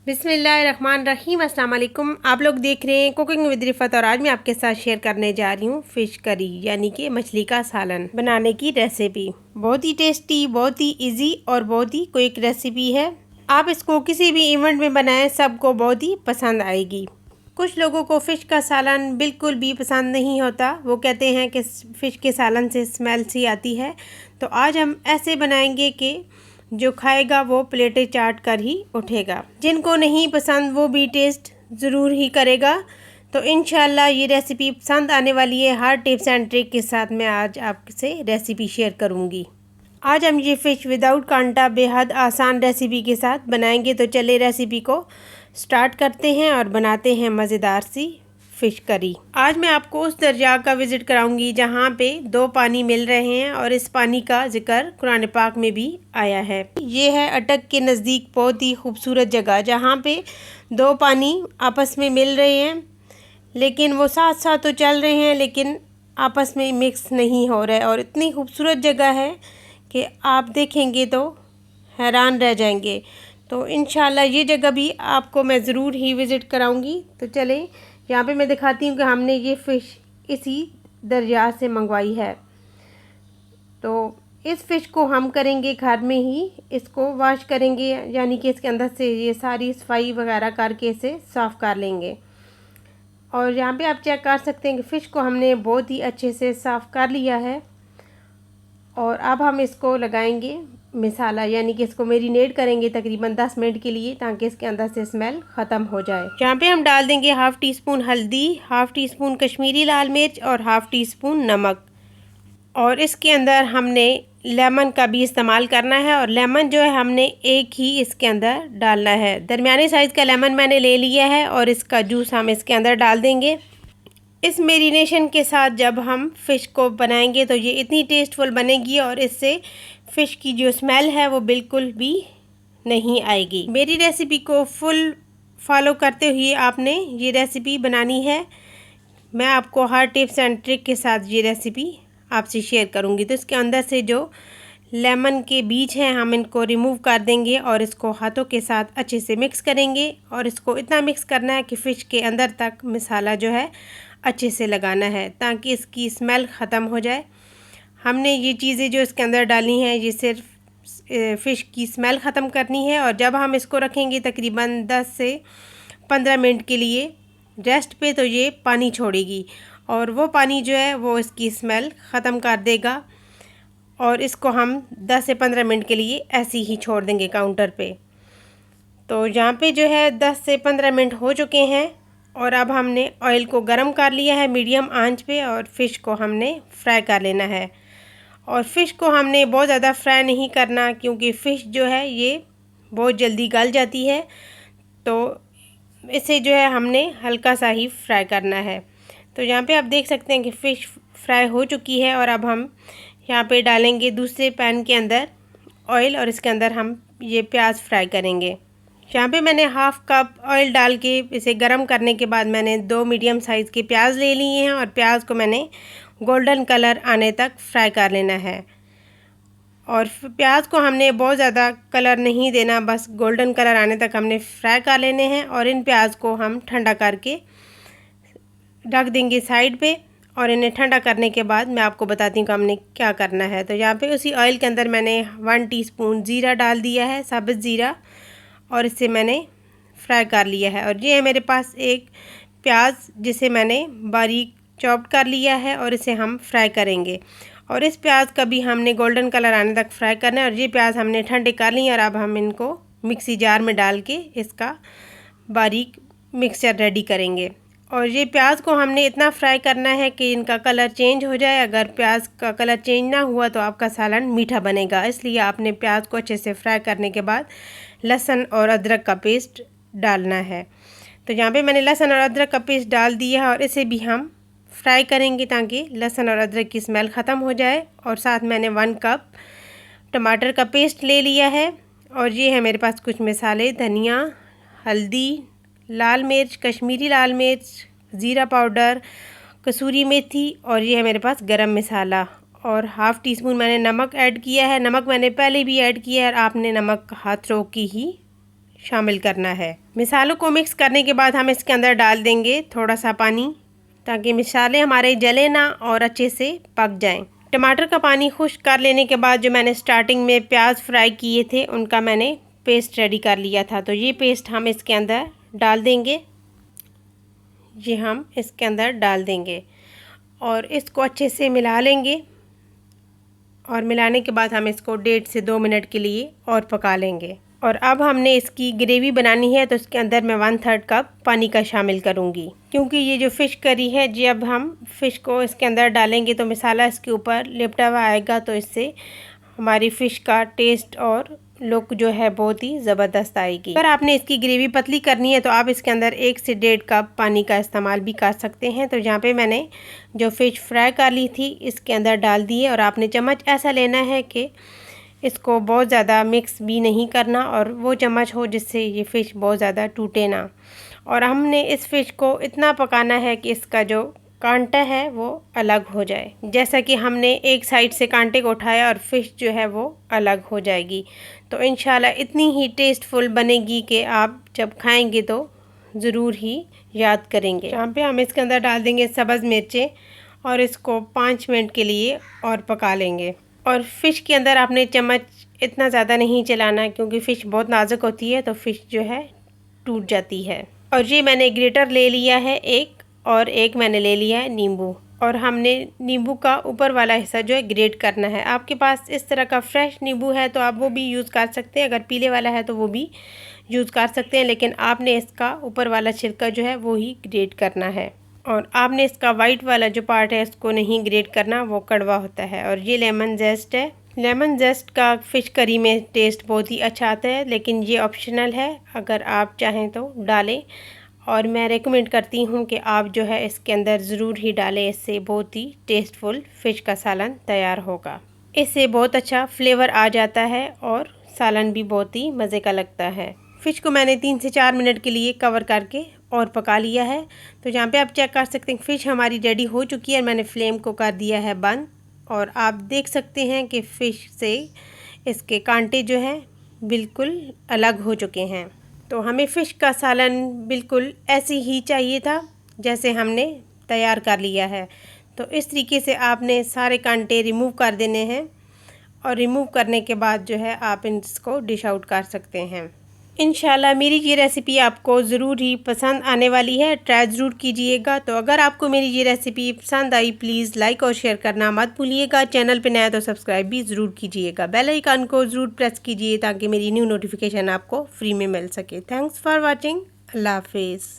बिस्मिल्लाहिर्रहमानिर्रहीम। अस्सलाम वालेकुम। आप लोग देख रहे हैं कुकिंग विद रिफ़त और आज मैं आपके साथ शेयर करने जा रही हूँ फ़िश करी यानी कि मछली का सालन बनाने की रेसिपी। बहुत ही टेस्टी, बहुत ही इजी और बहुत ही क्विक रेसिपी है। आप इसको किसी भी इवेंट में बनाएं, सबको बहुत ही पसंद आएगी। कुछ लोगों को फ़िश का सालन बिल्कुल भी पसंद नहीं होता, वो कहते हैं कि फ़िश के सालन से स्मेल सी आती है। तो आज हम ऐसे बनाएंगे कि जो खाएगा वो प्लेटें चाट कर ही उठेगा। जिनको नहीं पसंद वो भी टेस्ट ज़रूर ही करेगा। तो इंशाल्लाह ये रेसिपी पसंद आने वाली है। हर टिप्स एंड ट्रिक के साथ मैं आज आपसे रेसिपी शेयर करूँगी। आज हम ये फ़िश विदाउट कांटा बेहद आसान रेसिपी के साथ बनाएंगे। तो चलिए रेसिपी को स्टार्ट करते हैं और बनाते हैं मज़ेदार सी फ़िश करी। आज मैं आपको उस दरिया का विज़िट कराऊंगी जहाँ पे दो पानी मिल रहे हैं और इस पानी का जिक्र कुरान पाक में भी आया है। ये है अटक के नज़दीक बहुत ही खूबसूरत जगह जहाँ पे दो पानी आपस में मिल रहे हैं, लेकिन वो साथ साथ तो चल रहे हैं लेकिन आपस में मिक्स नहीं हो रहे। और इतनी खूबसूरत जगह है कि आप देखेंगे तो हैरान रह जाएंगे। तो इंशाल्लाह ये जगह भी आपको मैं ज़रूर ही विज़िट कराऊंगी। तो चलें, यहाँ पे मैं दिखाती हूँ कि हमने ये फ़िश इसी दरिया से मंगवाई है। तो इस फ़िश को हम करेंगे घर में ही, इसको वॉश करेंगे यानी कि इसके अंदर से ये सारी सफाई वगैरह करके इसे साफ़ कर लेंगे। और यहाँ पे आप चेक कर सकते हैं कि फ़िश को हमने बहुत ही अच्छे से साफ़ कर लिया है। और अब हम इसको लगाएंगे मसाला यानी कि इसको मेरिनेट करेंगे तकरीबन 10 मिनट के लिए ताकि इसके अंदर से स्मेल ख़त्म हो जाए। यहाँ पे हम डाल देंगे हाफ़ टी स्पून हल्दी, हाफ़ टी स्पून कश्मीरी लाल मिर्च और हाफ़ टी स्पून नमक। और इसके अंदर हमने लेमन का भी इस्तेमाल करना है और लेमन जो है हमने एक ही इसके अंदर डालना है। दरमियाने साइज़ का लेमन मैंने ले लिया है और इसका जूस हम इसके अंदर डाल देंगे। इस मेरिनेशन के साथ जब हम फ़िश को बनाएंगे तो ये इतनी टेस्टफुल बनेगी और इससे फ़िश की जो स्मेल है वो बिल्कुल भी नहीं आएगी। मेरी रेसिपी को फुल फॉलो करते हुए आपने ये रेसिपी बनानी है। मैं आपको हर टिप्स एंड ट्रिक के साथ ये रेसिपी आपसे शेयर करूँगी। तो इसके अंदर से जो लेमन के बीज हैं हम इनको रिमूव कर देंगे और इसको हाथों के साथ अच्छे से मिक्स करेंगे। और इसको इतना मिक्स करना है कि फ़िश के अंदर तक मसाला जो है अच्छे से लगाना है ताकि इसकी स्मेल ख़त्म हो जाए। हमने ये चीज़ें जो इसके अंदर डाली हैं ये सिर्फ फ़िश की स्मेल ख़त्म करनी है। और जब हम इसको रखेंगे तकरीबन 10 से 15 मिनट के लिए रेस्ट पे तो ये पानी छोड़ेगी और वो पानी जो है वो इसकी स्मेल ख़त्म कर देगा। और इसको हम 10 से 15 मिनट के लिए ऐसे ही छोड़ देंगे काउंटर पे। तो यहाँ पे जो है 10 से 15 मिनट हो चुके हैं और अब हमने ऑयल को गरम कर लिया है मीडियम आंच पे और फ़िश को हमने फ्राई कर लेना है। और फ़िश को हमने बहुत ज़्यादा फ्राई नहीं करना क्योंकि फ़िश जो है ये बहुत जल्दी गल जाती है। तो इसे जो है हमने हल्का सा ही फ्राई करना है। तो यहाँ पे आप देख सकते हैं कि फ़िश फ्राई हो चुकी है और अब हम यहाँ पे डालेंगे दूसरे पैन के अंदर ऑयल और इसके अंदर हम ये प्याज फ्राई करेंगे। यहाँ पे मैंने हाफ़ कप ऑयल डाल के इसे गरम करने के बाद मैंने 2 मीडियम साइज़ के प्याज ले लिए हैं और प्याज को मैंने गोल्डन कलर आने तक फ्राई कर लेना है। और प्याज को हमने बहुत ज़्यादा कलर नहीं देना, बस गोल्डन कलर आने तक हमने फ्राई कर लेने हैं। और इन प्याज को हम ठंडा करके रख देंगे साइड पे और इन्हें ठंडा करने के बाद मैं आपको बताती हूँ कि हमने क्या करना है। तो यहाँ पे उसी ऑयल के अंदर मैंने 1 टीस्पून ज़ीरा डाल दिया है, साबुत ज़ीरा, और इसे मैंने फ्राई कर लिया है। और ये है मेरे पास एक प्याज जिसे मैंने बारीक चॉप कर लिया है और इसे हम फ्राई करेंगे। और इस प्याज का भी हमने गोल्डन कलर आने तक फ्राई करना है। और ये प्याज हमने ठंडे कर लिए और अब हम इनको मिक्सी जार में डाल के इसका बारीक मिक्सचर रेडी करेंगे। और ये प्याज को हमने इतना फ्राई करना है कि इनका कलर चेंज हो जाए। अगर प्याज का कलर चेंज ना हुआ तो आपका सालन मीठा बनेगा, इसलिए आपने प्याज को अच्छे से फ्राई करने के बाद लहसुन और अदरक का पेस्ट डालना है। तो यहाँ पे मैंने लहसुन और अदरक का पेस्ट डाल दिया है और इसे भी हम फ्राई करेंगे ताकि लहसुन और अदरक की स्मेल ख़त्म हो जाए। और साथ मैंने 1 कप टमाटर का पेस्ट ले लिया है। और ये है मेरे पास कुछ मसाले, धनिया, हल्दी, लाल मिर्च, कश्मीरी लाल मिर्च, ज़ीरा पाउडर, कसूरी मेथी और ये है मेरे पास गरम मसाला। और हाफ़ टी स्पून मैंने नमक ऐड किया है। नमक मैंने पहले भी ऐड किया है और आपने नमक हाथ रोक के ही शामिल करना है। मिसालों को मिक्स करने के बाद हम इसके अंदर डाल देंगे थोड़ा सा पानी, ताकि मिसाले हमारे जले ना और अच्छे से पक जाएं। टमाटर का पानी खुश्क कर लेने के बाद जो मैंने स्टार्टिंग में प्याज फ्राई किए थे उनका मैंने पेस्ट रेडी कर लिया था, तो ये पेस्ट हम इसके अंदर डाल देंगे। ये हम इसके अंदर डाल देंगे और इसको अच्छे से मिला लेंगे। और मिलाने के बाद हम इसको 1.5 से 2 मिनट के लिए और पका लेंगे। और अब हमने इसकी ग्रेवी बनानी है, तो इसके अंदर मैं 1/3 कप पानी का शामिल करूँगी, क्योंकि ये जो फ़िश करी है जब हम फ़िश को इसके अंदर डालेंगे तो मसाला इसके ऊपर लिपटा हुआ आएगा, तो इससे हमारी फ़िश का टेस्ट और लुक जो है बहुत ही ज़बरदस्त आएगी। अगर आपने इसकी ग्रेवी पतली करनी है तो आप इसके अंदर 1 से 1.5 कप पानी का इस्तेमाल भी कर सकते हैं। तो यहाँ पे मैंने जो फ़िश फ्राई कर ली थी इसके अंदर डाल दी है, और आपने चम्मच ऐसा लेना है कि इसको बहुत ज़्यादा मिक्स भी नहीं करना, और वो चम्मच हो जिससे ये फ़िश बहुत ज़्यादा टूटे ना। और हमने इस फ़िश को इतना पकाना है कि इसका जो कांटा है वो अलग हो जाए। जैसा कि हमने एक साइड से कांटे को उठाया और फ़िश जो है वो अलग हो जाएगी, तो इंशाल्लाह इतनी ही टेस्टफुल बनेगी कि आप जब खाएंगे तो ज़रूर ही याद करेंगे। यहाँ पे हम इसके अंदर डाल देंगे सब्ज़ मिर्चें और इसको 5 मिनट के लिए और पका लेंगे। और फ़िश के अंदर आपने चम्मच इतना ज़्यादा नहीं चलाना, क्योंकि फ़िश बहुत नाजुक होती है तो फ़िश जो है टूट जाती है। और ये मैंने ग्रेटर ले लिया है एक, और एक मैंने ले लिया है नींबू, और हमने नींबू का ऊपर वाला हिस्सा जो है ग्रेट करना है। आपके पास इस तरह का फ्रेश नींबू है तो आप वो भी यूज़ कर सकते हैं, अगर पीले वाला है तो वो भी यूज़ कर सकते हैं, लेकिन आपने इसका ऊपर वाला छिलका जो है वो ही ग्रेट करना है। और आपने इसका वाइट वाला जो पार्ट है इसको नहीं ग्रेट करना, वो कड़वा होता है। और ये लेमन जेस्ट है। लेमन जेस्ट का फ़िश करी में टेस्ट बहुत ही अच्छा आता है, लेकिन ये ऑप्शनल है, अगर आप चाहें तो डालें। और मैं रेकमेंड करती हूँ कि आप जो है इसके अंदर ज़रूर ही डालें, इससे बहुत ही टेस्टफुल फ़िश का सालन तैयार होगा। इससे बहुत अच्छा फ्लेवर आ जाता है और सालन भी बहुत ही मज़े का लगता है। फ़िश को मैंने 3 से 4 मिनट के लिए कवर करके और पका लिया है। तो यहाँ पे आप चेक कर सकते हैं फ़िश हमारी रेडी हो चुकी है। मैंने फ्लेम को कर दिया है बंद, और आप देख सकते हैं कि फ़िश से इसके कांटे जो हैं बिल्कुल अलग हो चुके हैं। तो हमें फ़िश का सालन बिल्कुल ऐसे ही चाहिए था जैसे हमने तैयार कर लिया है। तो इस तरीके से आपने सारे कांटे रिमूव कर देने हैं, और रिमूव करने के बाद जो है आप इसको डिश आउट कर सकते हैं। इंशाल्लाह मेरी ये रेसिपी आपको ज़रूर ही पसंद आने वाली है, ट्राई ज़रूर कीजिएगा। तो अगर आपको मेरी ये रेसिपी पसंद आई, प्लीज़ लाइक और शेयर करना मत भूलिएगा। चैनल पे नया तो सब्सक्राइब भी ज़रूर कीजिएगा। बेल आइकन को ज़रूर प्रेस कीजिए ताकि मेरी न्यू नोटिफिकेशन आपको फ्री में मिल सके। Thanks for watching. अल्लाह हाफिज़।